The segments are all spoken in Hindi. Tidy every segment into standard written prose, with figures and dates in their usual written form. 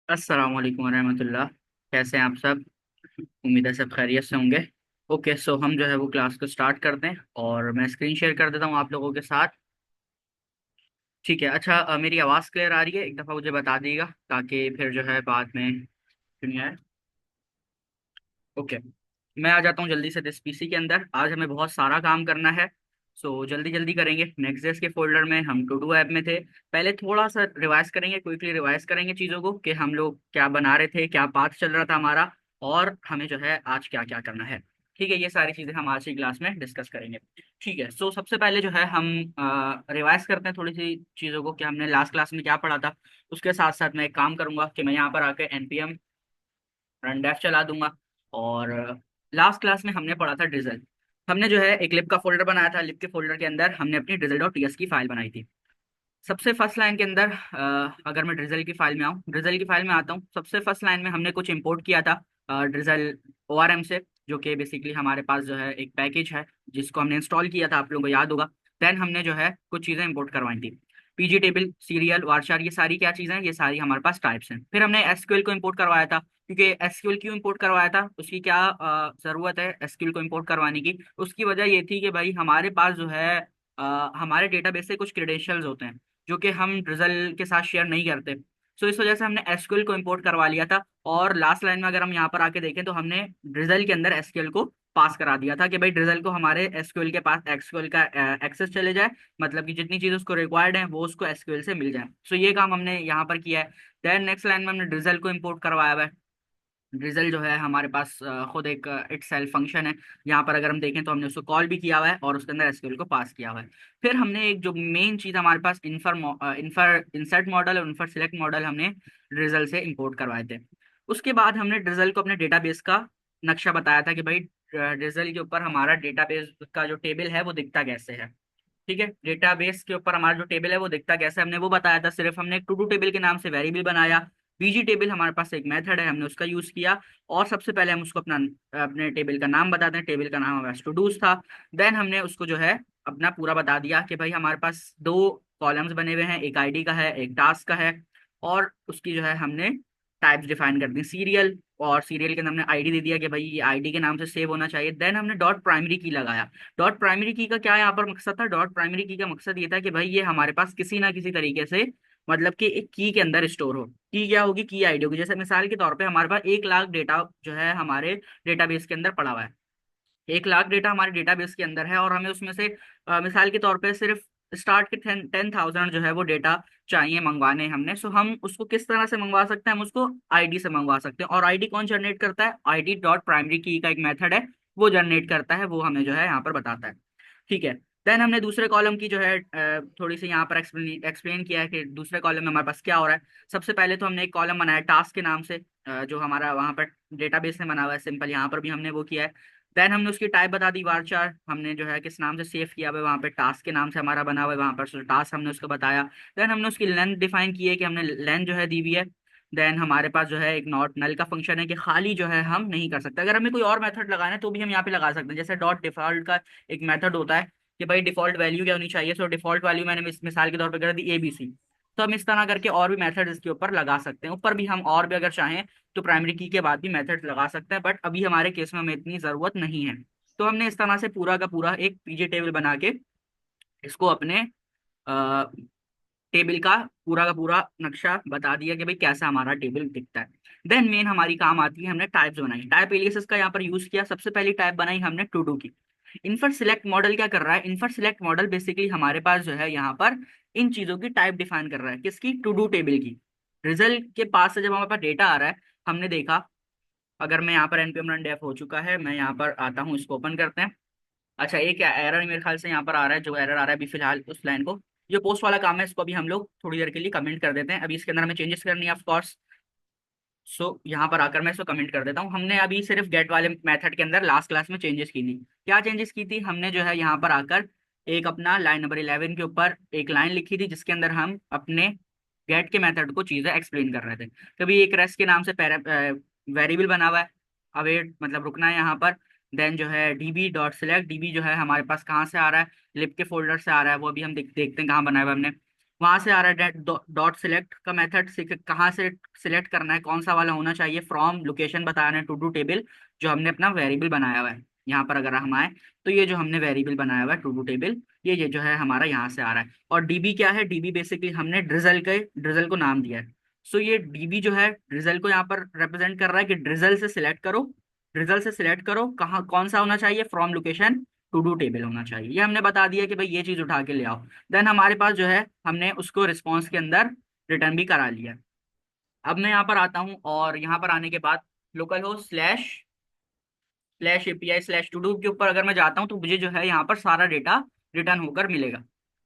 अस्सलाम वालेकुम रहमतुल्लाह। कैसे हैं आप सब? उम्मीद है सब खैरियत से होंगे। ओके, सो हम जो है वो क्लास को स्टार्ट करते हैं और मैं स्क्रीन शेयर कर देता हूँ आप लोगों के साथ। ठीक है। अच्छा, मेरी आवाज़ क्लियर आ रही है? एक दफ़ा मुझे बता दीजिएगा ताकि फिर जो है बाद में सुनिए आए। ओके, मैं आ जाता हूँ जल्दी से इस पीसी के अंदर। आज हमें बहुत सारा काम करना है। सो जल्दी जल्दी करेंगे। नेक्स्ट के फोल्डर में हम टू डू ऐप में थे। पहले थोड़ा सा रिवाइज करेंगे, क्विकली रिवाइज करेंगे चीज़ों को कि हम लोग क्या बना रहे थे, क्या पाथ चल रहा था हमारा, और हमें जो है आज क्या क्या करना है। ठीक है, ये सारी चीज़ें हम आज की क्लास में डिस्कस करेंगे। ठीक है, सो सबसे पहले जो है हम रिवाइज करते हैं थोड़ी सी चीज़ों को कि हमने लास्ट क्लास में क्या पढ़ा था। उसके साथ साथ मैं एक काम करूंगा कि मैं यहाँ पर आकर npm रन डेफ चला दूंगा। और लास्ट क्लास में हमने पढ़ा था ड्रिजल। हमने जो है एक लिब का फोल्डर बनाया था। लिब के फोल्डर के अंदर हमने अपनी ड्रिजल डॉट टीएस की फाइल बनाई थी। सबसे फर्स्ट लाइन के अंदर अगर मैं ड्रिजल की फाइल में आऊँ, ड्रिजल की फाइल में आता हूँ, सबसे फर्स्ट लाइन में हमने कुछ इंपोर्ट किया था ड्रिजल ओआरएम से, जो कि बेसिकली हमारे पास जो है एक पैकेज है जिसको हमने इंस्टॉल किया था, आप लोगों को याद होगा। देन हमने जो है कुछ चीज़ें इंपोर्ट करवाई थी। पीजी टेबल, सीरियल, वारशार, ये सारी क्या चीज़ें हैं? ये सारी हमारे पास टाइप्स हैं। फिर हमने एसक्यूएल को इंपोर्ट करवाया था, क्योंकि एसक्यूएल क्यों इंपोर्ट करवाया था, उसकी क्या ज़रूरत है एसक्यूएल को इंपोर्ट करवाने की? उसकी वजह ये थी कि भाई हमारे पास जो है हमारे डेटाबेस से कुछ क्रेडेंशियल्स होते हैं जो कि हम ड्रिजल के साथ शेयर नहीं करते। सो इस वजह से हमने एसक्यूएल को इंपोर्ट करवा लिया था। और लास्ट लाइन में अगर हम यहाँ पर आके देखें तो हमने ड्रिजल के अंदर एसक्यूएल को पास करा दिया था कि भाई ड्रिजल को हमारे एसक्यूएल के पास एसक्यूएल का एक्सेस चले जाए, मतलब कि जितनी चीज़ उसको रिक्वायर्ड है वो उसको एसक्यूएल से मिल जाए। सो ये काम हमने यहाँ पर किया है। देन नेक्स्ट लाइन में हमने ड्रिजल को इंपोर्ट करवाया हुआ है। ड्रिजल जो है हमारे पास खुद एक इट सेल्फ फंक्शन है। यहाँ पर अगर हम देखें तो हमने उसको कॉल भी किया हुआ है और उसके अंदर एसक्यूएल को पास किया हुआ है। फिर हमने एक जो मेन चीज़ हमारे पास इन्फर इंसर्ट मॉडल और इन्फर सिलेक्ट मॉडल हमने ड्रिजल से इंपोर्ट करवाए थे। उसके बाद हमने ड्रिजल को अपने डेटाबेस का नक्शा बताया था कि भाई ड्रिजल के ऊपर हमारा डेटाबेस का जो टेबल है वो दिखता कैसे है। ठीक है, डेटाबेस के ऊपर हमारा जो टेबल है वो दिखता कैसे हमने वो बताया था। सिर्फ हमने एक टू डू टेबल के नाम से वेरिएबल बनाया। बीजी टेबल हमारे पास एक मेथड है, हमने उसका यूज किया। और सबसे पहले हम उसको अपना अपने टेबल का नाम बताते हैं। टेबल का नाम हमारा टू डूज था। देन हमने उसको जो है अपना पूरा बता दिया कि भाई हमारे पास दो कॉलम्स बने हुए हैं, एक आईडी का है एक टास्क का है। और उसकी जो है हमने टाइप्स डिफाइन कर दी, सीरियल। और सीरियल के अंदर हमने आईडी दे दिया कि भाई ये आईडी के नाम से सेव होना चाहिए। देन हमने डॉट प्राइमरी की लगाया। डॉट प्राइमरी की का क्या यहाँ पर मकसद था? डॉट प्राइमरी की का मकसद ये था कि भाई ये हमारे पास किसी ना किसी तरीके से, मतलब कि एक की के अंदर स्टोर हो। की क्या होगी? की आईडी होगी। जैसे मिसाल के तौर पे हमारे पास 1 लाख डेटा जो है हमारे डेटाबेस के अंदर पड़ा हुआ है। 1 लाख डेटा हमारे डेटाबेस के अंदर है और हमें उसमें से मिसाल के तौर पे सिर्फ स्टार्ट के 10,000 जो है वो डेटा चाहिए मंगवाने हमने। सो हम उसको किस तरह से मंगवा सकते हैं? हम उसको आईडी से मंगवा सकते हैं। और आईडी कौन जनरेट करता है? आईडी डॉट प्राइमरी की का एक मेथड है, वो जनरेट करता है, वो हमें जो है यहाँ पर बताता है। ठीक है। देन हमने दूसरे कॉलम की जो है थोड़ी सी यहाँ पर एक्सप्लेन किया है कि दूसरे कॉलम में हमारे पास क्या हो रहा है। सबसे पहले तो हमने एक कॉलम बनाया टास्क के नाम से, जो हमारा वहाँ पर डेटाबेस में बना हुआ है सिंपल। यहाँ पर भी हमने वो किया है। देन हमने उसकी टाइप बता दी वारचार, हमने जो है किस नाम से सेव किया हुआ है, वहाँ पे टास्क के नाम से हमारा बना हुआ है, वहाँ पर टास्क हमने उसको बताया। देन हमने उसकी लेंथ डिफाइन की है कि हमने लेंथ जो है दी हुई है। देन हमारे पास जो है एक नॉट नल का फंक्शन है कि खाली जो है हम नहीं कर सकते। अगर हमें कोई और मेथड लगाना है तो भी हम यहाँ पे लगा सकते हैं। जैसे डॉट डिफॉल्ट का एक मेथड होता है कि भाई डिफॉल्ट वैल्यू क्या होनी चाहिए। सो डिफॉल्ट वैल्यू मैंने मिसाल के तौर पर कर दी ABC। तो हम इस तरह करके और भी मेथड इसके ऊपर लगा सकते हैं। ऊपर भी हम और भी अगर चाहें तो प्राइमरी की के बाद भी मेथड लगा सकते हैं, बट अभी हमारे केस में हमें इतनी ज़रूरत नहीं है। तो हमने इस तरह से पूरा का पूरा एक पीजे टेबल बना के इसको अपने टेबल का पूरा नक्शा बता दिया कि भाई कैसा हमारा टेबल दिखता है। देन मेन हमारी काम आती है, हमने टाइप्स बनाई। टाइप एलियासेस का यहाँ पर यूज किया। सबसे पहली टाइप बनाई हमने टू डू की। इन्फर सिलेक्ट मॉडल क्या कर रहा है? इन्फर सिलेक्ट मॉडल बेसिकली हमारे पास जो है यहाँ पर इन चीजों की टाइप डिफाइन कर रहा है। किसकी? टू डू टेबल की। रिजल्ट के पास से जब हमारे पास डेटा आ रहा है, हमने देखा, अगर मैं यहाँ पर npm run dev हो चुका है, मैं यहाँ पर आता हूँ, इसको ओपन करते हैं। अच्छा, एक एरर मेरे ख्याल से यहाँ पर आ रहा है। जो एरर आ रहा है अभी फिलहाल उस लाइन को, जो पोस्ट वाला काम है, इसको अभी हम लोग थोड़ी देर के लिए कमेंट कर देते हैं। अभी इसके अंदर हमें चेंजेस करनी है ऑफ कोर्स। सो यहाँ पर आकर मैं इसको कमेंट कर देता हूँ। हमने अभी सिर्फ गेट वाले मेथड के अंदर लास्ट क्लास में चेंजेस की थी। क्या चेंजेस की थी? हमने जो है यहाँ पर आकर एक अपना लाइन नंबर 11 के ऊपर एक लाइन लिखी थी जिसके अंदर हम अपने गेट के मेथड को चीज़ें एक्सप्लेन कर रहे थे। कभी एक रेस्ट के नाम से वेरिएबल बना हुआ है, अवेट मतलब रुकना है यहाँ पर। देन जो है डीबी डॉट सिलेक्ट, डीबी जो है हमारे पास कहाँ से आ रहा है? लिब के फोल्डर से आ रहा है। वो अभी हम देखते हैं कहाँ बनाया हुआ है हमने। वहां से आ रहा है डॉट सिलेक्ट का मेथड से कहाँ से सिलेक्ट करना है, कौन सा वाला होना चाहिए। फ्रॉम लोकेशन बताना है, टू डू टेबल जो हमने अपना वेरिएबल बनाया हुआ है। यहाँ पर अगर हम आए तो ये जो हमने वेरिएबल बनाया हुआ है टू डू टेबल, ये जो है हमारा यहाँ से आ रहा है। और डीबी क्या है, डीबी बेसिकली हमने ड्रिजल को नाम दिया है। सो ये डीबी जो है ड्रिजल को यहाँ पर रिप्रेजेंट कर रहा है कि ड्रिजल से सिलेक्ट करो कहाँ कौन सा होना चाहिए, from location to do table होना चाहिए। ये हमने बता दिया कि भाई ये चीज उठा के ले आओ। देन हमारे पास जो है हमने उसको रिस्पॉन्स के अंदर रिटर्न भी करा लिया। अब मैं यहाँ पर आता हूँ और यहाँ पर आने के बाद लोकल हो slash API slash to do के ऊपर अगर मैं जाता हूँ तो मुझे जो है यहाँ पर सारा डेटा रिटर्न होकर मिलेगा।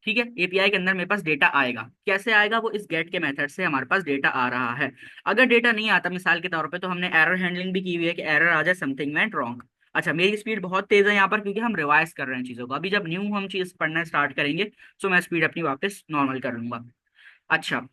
ठीक है, एपीआई के अंदर मेरे पास डेटा आएगा। कैसे आएगा, वो इस गेट के मेथड से हमारे पास डेटा आ रहा है। अगर डेटा नहीं आता मिसाल के तौर पे, तो हमने एरर हैंडलिंग भी की हुई है कि एरर आ जाए समथिंग वेंट रॉन्ग। अच्छा, मेरी स्पीड बहुत तेज है यहाँ पर क्योंकि हम रिवाइज कर रहे हैं चीज़ों को। अभी जब न्यू हम चीज़ पढ़ना स्टार्ट करेंगे तो मैं स्पीड अपनी वापस नॉर्मल कर लूंगा। अच्छा,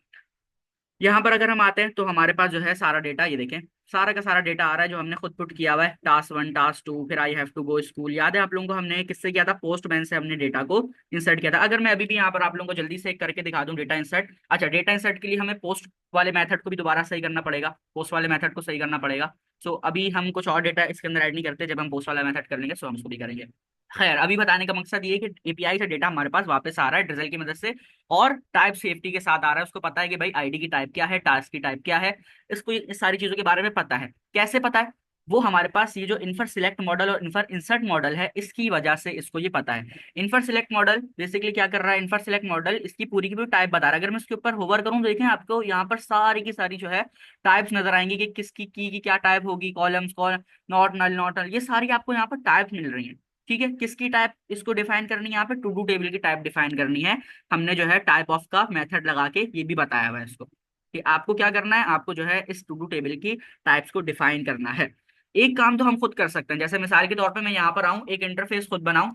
यहाँ पर अगर हम आते हैं तो हमारे पास जो है सारा डेटा, ये देखें सारा का सारा डेटा आ रहा है जो हमने खुद पुट किया हुआ है। टास्क 1, टास्क 2, फिर I have to go school. याद है आप लोगों को हमने किससे किया था, पोस्टमैन से हमने डेटा को इंसर्ट किया था। अगर मैं अभी भी यहाँ पर आप लोगों को जल्दी से करके दिखा दूं डेटा इंसर्ट। अच्छा, डेटा इंसर्ट के लिए हमें पोस्ट वाले मेथड को भी दोबारा सही करना पड़ेगा, पोस्ट वाले मेथड को सही करना पड़ेगा। सो अभी हम कुछ और डेटा इसके अंदर ऐड नहीं करते, जब हम पोस्ट वाला मेथड कर लेंगे सो हम उसको भी करेंगे। खैर, अभी बताने का मकसद ये है कि एपीआई से डेटा हमारे पास वापस आ रहा है ड्रिजल की मदद से, और टाइप सेफ्टी के साथ आ रहा है। उसको पता है कि भाई आईडी की टाइप क्या है, टास्क की टाइप क्या है, इसको इस सारी चीजों के बारे में पता है। कैसे पता है, वो हमारे पास ये जो इन्फर सिलेक्ट मॉडल और इन्फर इंसर्ट मॉडल है, इसकी वजह से इसको ये पता है। इन्फर सिलेक्ट मॉडल बेसिकली क्या कर रहा है, इन्फर सिलेक्ट मॉडल इसकी पूरी की पूरी टाइप बता रहा है। अगर मैं इसके ऊपर होवर करूं तो देखें आपको यहाँ पर सारी की सारी जो है टाइप्स नजर आएंगी कि किसकी की क्या टाइप होगी, कॉलम्स कॉल, नॉट नल, ये सारी आपको यहाँ पर टाइप मिल रही है। ठीक है, किसकी टाइप इसको डिफाइन करनी है, यहाँ पे टू डू टेबल की टाइप डिफाइन करनी है। हमने जो है टाइप ऑफ का मेथड लगा के ये भी बताया हुआ है इसको कि आपको क्या करना है, आपको जो है इस टू डू टेबल की टाइप्स को डिफाइन करना है। एक काम तो हम खुद कर सकते हैं, जैसे मिसाल के तौर पे मैं यहाँ पर आऊँ, एक इंटरफेस खुद बनाऊं।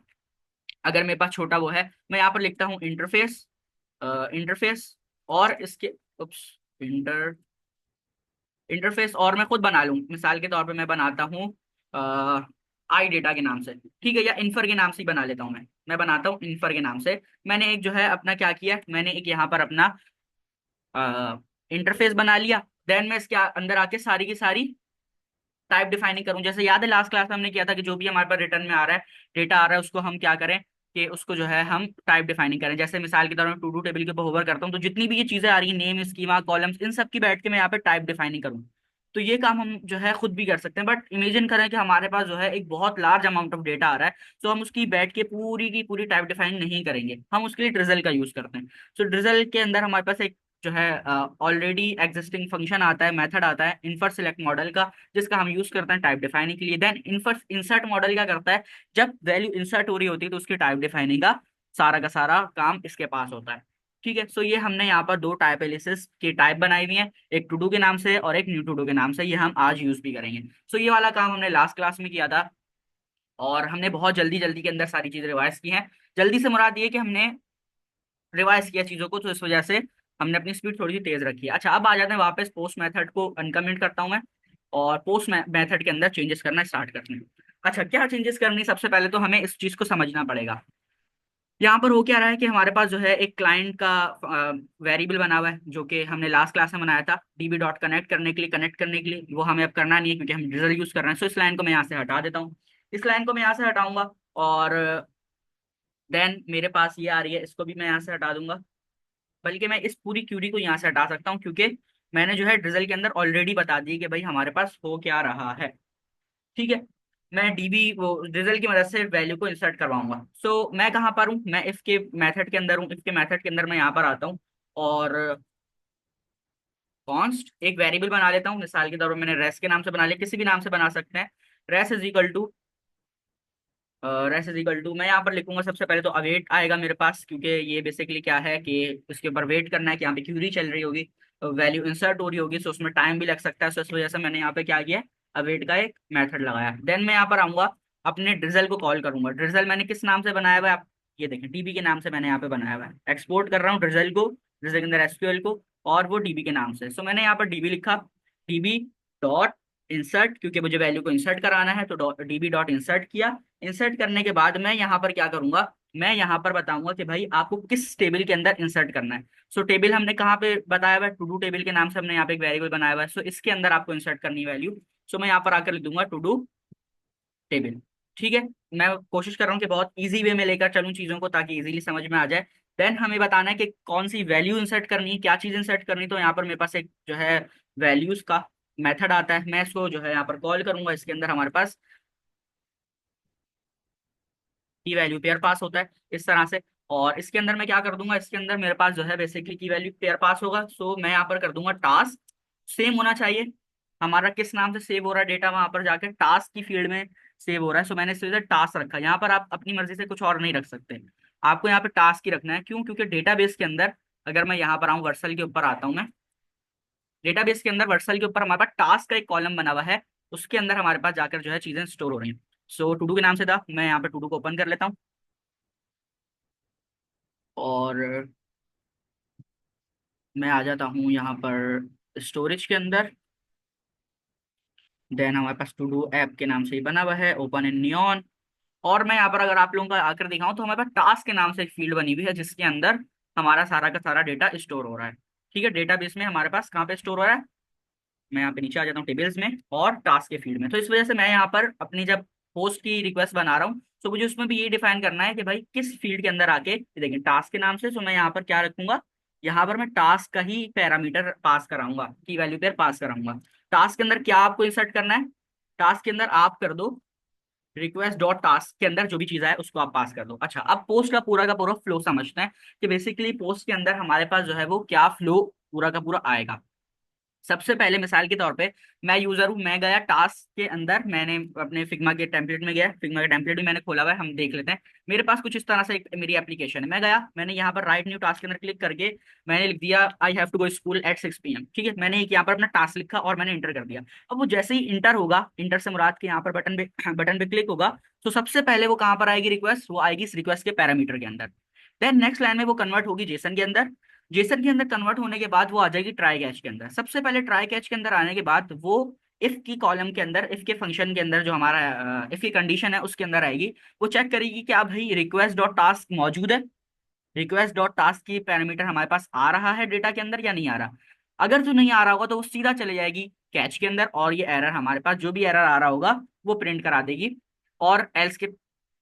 अगर मेरे पास छोटा वो है, मैं यहाँ पर लिखता हूँ इंटरफेस, इंटरफेस और इसके उप्स इंटर इंटरफेस और मैं खुद बना लूँ। मिसाल के तौर पे मैं बनाता हूँ आई डेटा के नाम से, ठीक है, या इन्फर के नाम से ही बना लेता हूँ। मैं बनाता हूँ इन्फर के नाम से। मैंने एक जो है अपना क्या किया, मैंने एक यहाँ पर अपना इंटरफेस बना लिया। देन मैं इसके अंदर आके सारी की सारी टाइप डिफाइनिंग करूँ। जैसे याद है लास्ट क्लास में हमने किया था कि जो भी हमारे पास रिटर्न में आ रहा है, डेटा आ रहा है, उसको हम क्या करें कि उसको जो है हम टाइप डिफाइनिंग करें। जैसे मिसाल के तौर पर टू डू टेबल के ऊपर होवर करता हूँ तो जितनी भी ये चीजें आ रही हैं, नेम, स्कीमा, कॉलम्स, इन सब की बैठ के मैं यहाँ पे टाइप डिफाइनिंग करूँ। तो ये काम हम जो है खुद भी कर सकते हैं। बट इमेजिन करें कि हमारे पास जो है एक बहुत लार्ज अमाउंट ऑफ डेटा आ रहा है, तो हम उसकी बैठ के पूरी की पूरी टाइप डिफाइनिंग नहीं करेंगे, हम उसके लिए ड्रिजल का यूज करते हैं। सो ड्रिजल के अंदर हमारे पास एक जो है ऑलरेडी एग्जिस्टिंग फंक्शन आता है, मेथड आता है इन्फर सिलेक्ट मॉडल का, जिसका हम यूज करते हैं टाइप डिफाइनिंग के लिए। देन इन्फर इंसर्ट मॉडल क्या करता है, जब वैल्यू इंसर्ट हो रही होती है तो उसकी टाइप डिफाइनिंग का सारा काम इसके पास होता है। ठीक है, सो ये हमने यहाँ पर दो टाइप एलिसिस की टाइप बनाई हुई है, एक टू डू के नाम से और एक न्यू टू डू के नाम से। ये हम आज यूज भी करेंगे। सो ये वाला काम हमने लास्ट क्लास में किया था और हमने बहुत जल्दी जल्दी के अंदर सारी चीजें रिवाइज की हैं। जल्दी से मुराद ये कि हमने रिवाइज किया चीजों को, तो इस वजह से हमने अपनी स्पीड थोड़ी सी तेज रखी है। अच्छा, अब आ जाते हैं वापस पोस्ट मेथड को अनकमेंट करता हूं मैं, और पोस्ट मेथड के अंदर चेंजेस करना स्टार्ट करते हैं। अच्छा, क्या चेंजेस करनी, सबसे पहले तो हमें इस चीज को समझना पड़ेगा। यहाँ पर हो क्या रहा है कि हमारे पास जो है एक क्लाइंट का वेरिएबल बना हुआ है जो कि हमने लास्ट क्लास में बनाया था डीबी डॉट कनेक्ट करने के लिए। वो हमें अब करना नहीं है क्योंकि हम रिजल्ट यूज कर रहे हैं। सो इस लाइन को मैं यहाँ से हटा देता हूँ, इस लाइन को मैं यहाँ से हटाऊंगा। और देन मेरे पास ये आ रही है, इसको भी मैं यहाँ से हटा दूंगा। बल्कि मैं इस पूरी क्यूरी को यहाँ से हटा सकता हूँ क्योंकि मैंने जो है ड्रिजल के अंदर ऑलरेडी बता दी कि भाई हमारे पास हो क्या रहा है। ठीक है, मैं डीबी वो ड्रिजल की मदद से वैल्यू को इंसर्ट करवाऊंगा। सो मैं कहाँ पर हूँ, मैं इफ के मेथड के अंदर हूँ। इफ के मेथड के अंदर मैं यहाँ पर आता हूँ और कॉन्स्ट एक वेरिएबल बना लेता हूँ। मिसाल के तौर पर मैंने रेस के नाम से बना लिया, किसी भी नाम से बना सकते हैं। रेस इज इक्वल टू मैं यहाँ पर लिखूंगा सबसे पहले तो अवेट आएगा मेरे पास, क्योंकि ये बेसिकली क्या है कि उसके ऊपर वेट करना है कि यहाँ पे क्यूरी चल रही होगी, वैल्यू इंसर्ट हो रही होगी, सो उसमें टाइम भी लग सकता है। सो इस वजह से मैंने यहाँ पे क्या किया, अवेट का एक मेथड लगाया। देन मैं यहाँ पर आऊंगा, अपने ड्रिजल को कॉल करूंगा। ड्रिजल मैंने किस नाम से बनाया हुआ है, आप ये देखें डीबी के नाम से मैंने यहाँ पे बनाया हुआ है। एक्सपोर्ट कर रहा हूँ ड्रिजल को, ड्रिजल के अंदर एसक्यूएल को, और वो डीबी के नाम से। सो मैंने यहाँ पर डीबी लिखा, डीबी डॉट इंसर्ट, क्योंकि मुझे वैल्यू को इंसर्ट कराना है तो डीबी डॉट इंसर्ट किया। इंसर्ट करने के बाद मैं यहाँ पर क्या करूंगा, मैं यहाँ पर बताऊंगा कि भाई आपको किस टेबल के अंदर इंसर्ट करना है। सो टेबल हमने कहाँ पे बताया हुआ है, टू डू टेबल के नाम से हमने यहाँ पे एक वेरिएबल बनाया हुआ है। सो इसके अंदर आपको इंसर्ट करनी है वैल्यू। सो मैं यहाँ पर आकर लिख दूंगा टू डू टेबल। ठीक है। मैं कोशिश कर रहा हूँ कि बहुत इजी वे में लेकर चलूँ चीज़ों को, ताकि इजीली समझ में आ जाए। देन हमें बताना है कि कौन सी वैल्यू इंसर्ट करनी है, क्या चीज़ इंसर्ट करनी है। तो यहाँ पर मेरे पास एक जो है वैल्यूज का मेथड आता है, मैं इसको जो है यहाँ पर कॉल करूंगा। इसके अंदर हमारे पास की वैल्यू पेयर पास होता है इस तरह से। और इसके अंदर मैं क्या कर दूंगा, इसके अंदर मेरे पास जो है बेसिकली की वैल्यू पेयर पास होगा। सो मैं यहाँ पर कर दूंगा टास्क सेम होना चाहिए। हमारा किस नाम से सेव हो रहा है डेटा, वहां पर जाकर टास्क की फील्ड में सेव हो रहा है। सो मैंने इस वजह से टास्क रखा। यहाँ पर आप अपनी मर्जी से कुछ और नहीं रख सकते, आपको यहाँ पे टास्क ही रखना है। क्यों? क्योंकि डेटाबेस के अंदर अगर मैं यहाँ पर आऊँ, वर्सल के ऊपर आता हूँ मैं, डेटाबेस के अंदर वर्सल के ऊपर हमारे पास टास्क का एक कॉलम बना हुआ है। उसके अंदर हमारे पास जाकर जो है चीजें स्टोर हो रही हैं। सो टू डू के नाम से था, मैं यहाँ पे टू डू को ओपन कर लेता हूँ। और मैं आ जाता हूँ यहाँ पर स्टोरेज के अंदर। देन हमारे पास टू डू ऐप के नाम से ही बना हुआ है, ओपन इन नियॉन। और मैं यहाँ पर अगर आप लोगों का आकर दिखाऊं तो हमारे पास टास्क के नाम से एक फील्ड बनी हुई है, जिसके अंदर हमारा सारा का सारा डेटा स्टोर हो रहा है। ठीक है। डेटाबेस में हमारे पास कहाँ पे स्टोर हो रहा है, मैं यहाँ पे नीचे आ जाता हूँ टेबल्स में और टास्क के फील्ड में। तो इस वजह से मैं यहाँ पर अपनी जब पोस्ट की रिक्वेस्ट बना रहा हूँ, तो मुझे उसमें भी ये डिफाइन करना है कि भाई किस फील्ड के अंदर आके देखिए टास्क के नाम से। तो मैं यहाँ पर क्या रखूंगा, यहाँ पर मैं टास्क का ही पैरामीटर पास कराऊंगा, की वैल्यू पेयर पास कराऊंगा। टास्क के अंदर क्या आपको इंसर्ट करना है, टास्क के अंदर आप कर दो रिक्वेस्ट डॉट टास्क के अंदर जो भी चीज है उसको आप पास कर दो। अच्छा, अब पोस्ट का पूरा फ्लो समझते हैं कि बेसिकली पोस्ट के अंदर हमारे पास जो है वो क्या फ्लो पूरा का पूरा आएगा। सबसे पहले मिसाल के तौर पे मैं यूजर हूँ, मैं गया टास्क के अंदर, मैंने अपने फिग्मा के टेम्पलेट में गया, फिग्मा का टेम्पलेट भी मैंने खोला हुआ है, हम देख लेते हैं। मेरे पास कुछ इस तरह से एक मेरी एप्लीकेशन है। मैं गया, मैंने यहाँ पर राइट न्यू टास्क के अंदर क्लिक करके मैंने लिख दिया I have to go school at 6 PM। ठीक है, मैंने एक यहाँ पर अपना टास्क लिखा और मैंने इंटर कर दिया। अब वो जैसे ही इंटर होगा, इंटर से मुराद के यहाँ पर बटन पे क्लिक होगा, तो सबसे पहले वो कहाँ पर आएगी रिक्वेस्ट, वो आएगी इस रिक्वेस्ट के पैरामीटर के अंदर। देन नेक्स्ट लाइन में वो कन्वर्ट होगी जेसन के अंदर। जेसन के अंदर कन्वर्ट होने के बाद वो आ जाएगी ट्राई कैच के अंदर। सबसे पहले ट्राई कैच के अंदर आने के बाद वो इफ की कॉलम के अंदर, इफ के फंक्शन के अंदर जो हमारा इफ की कंडीशन है उसके अंदर आएगी। वो चेक करेगी कि भाई रिक्वेस्ट डॉट टास्क मौजूद है, रिक्वेस्ट डॉट टास्क की पैरामीटर हमारे पास आ रहा है डेटा के अंदर या नहीं आ रहा। अगर जो नहीं आ रहा होगा तो वो सीधा चले जाएगी कैच के अंदर, और ये एरर हमारे पास जो भी एरर आ रहा होगा वो प्रिंट करा देगी। और एल्स के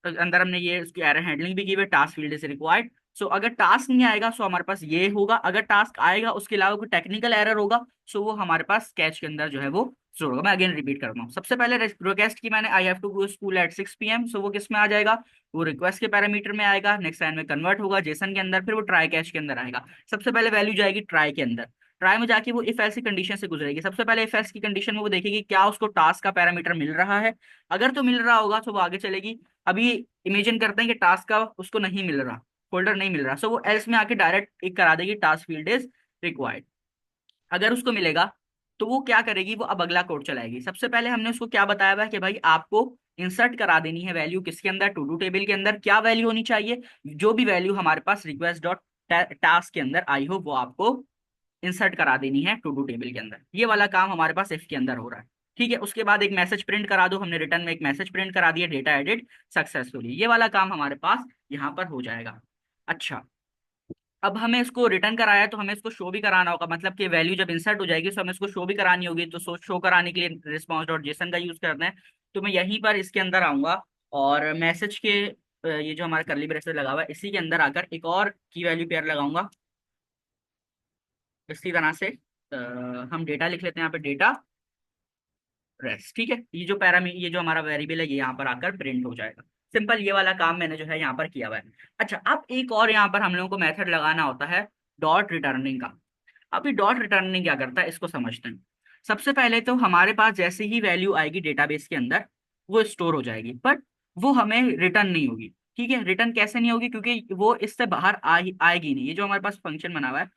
अंदर हमने ये उसकी एरर हैंडलिंग भी की हुई, टास्क फील्ड इज रिक्वायर्ड। सो अगर टास्क नहीं आएगा सो हमारे पास ये होगा, अगर टास्क आएगा उसके अलावा कोई टेक्निकल एरर होगा सो वो हमारे पास कैच के अंदर जो है वो स्टोर होगा। मैं अगेन रिपीट करता हूँ, सबसे पहले रिक्वेस्ट की मैंने I have to go school at 6 PM। सो वो किस में आ जाएगा, वो रिक्वेस्ट के पैरामीटर में आएगा, नेक्स्ट लाइन में कन्वर्ट होगा जेसन के अंदर, फिर वो ट्राई कैच के अंदर आएगा। सबसे पहले वैल्यू जाएगी ट्राई के अंदर, ट्राई में जाके वो इफ एल्स की कंडीशन से गुजरेगी। सबसे पहले इफ एल्स की कंडीशन में वो देखेगी क्या उसको टास्क का पैरामीटर मिल रहा है। अगर तो मिल रहा होगा तो वो आगे चलेगी। अभी इमेजिन करते हैं कि टास्क का उसको नहीं मिल रहा, फोल्डर नहीं मिल रहा, सो वो एल्स में आके डायरेक्ट एक करा देगी टास्क फील्ड इज रिक्वायर्ड। अगर उसको मिलेगा तो वो क्या करेगी, वो अब अगला कोड चलाएगी। सबसे पहले हमने उसको क्या बताया हुआ है कि भाई आपको इंसर्ट करा देनी है वैल्यू किसके अंदर, टू डू टेबल के अंदर। क्या वैल्यू होनी चाहिए, जो भी वैल्यू हमारे पास रिक्वेस्ट डॉट टास्क के अंदर आई हो वो आपको इंसर्ट करा देनी है टू डू टेबल के अंदर। ये वाला काम हमारे पास इफ के अंदर हो रहा है। ठीक है, उसके बाद एक मैसेज प्रिंट करा दो, हमने रिटर्न में एक मैसेज प्रिंट करा दिया, डेटा एडिट सक्सेसफुली। ये वाला काम हमारे पास यहाँ पर हो जाएगा। अच्छा, अब हमें इसको रिटर्न कराया है तो हमें इसको शो भी कराना होगा, मतलब कि वैल्यू जब इंसर्ट हो जाएगी तो हमें इसको शो भी करानी होगी। तो शो कराने के लिए रिस्पॉन्स डॉट जेसन का यूज करना है। तो मैं यहीं पर इसके अंदर आऊंगा और मैसेज के ये जो हमारा करली ब्रेसेस लगा हुआ है इसी के अंदर आकर एक और की वैल्यू पेयर लगाऊंगा। इसी तरह से हम डेटा लिख लेते हैं यहाँ पे, डेटा रेस्ट। ठीक है, ये जो ये जो हमारा वेरिएबल है ये यहाँ पर आकर प्रिंट हो जाएगा। सिंपल, ये वाला काम मैंने जो है यहाँ पर किया हुआ है। अच्छा, अब एक और यहाँ पर हम लोगों को मेथड लगाना होता है डॉट रिटर्निंग का। अभी डॉट रिटर्निंग क्या करता है इसको समझते हैं। सबसे पहले तो हमारे पास जैसे ही वैल्यू आएगी डेटाबेस के अंदर वो स्टोर हो जाएगी, बट वो हमें रिटर्न नहीं होगी। ठीक है, रिटर्न कैसे नहीं होगी, क्योंकि वो इससे बाहर आएगी नहीं। ये जो हमारे पास फंक्शन बना हुआ है,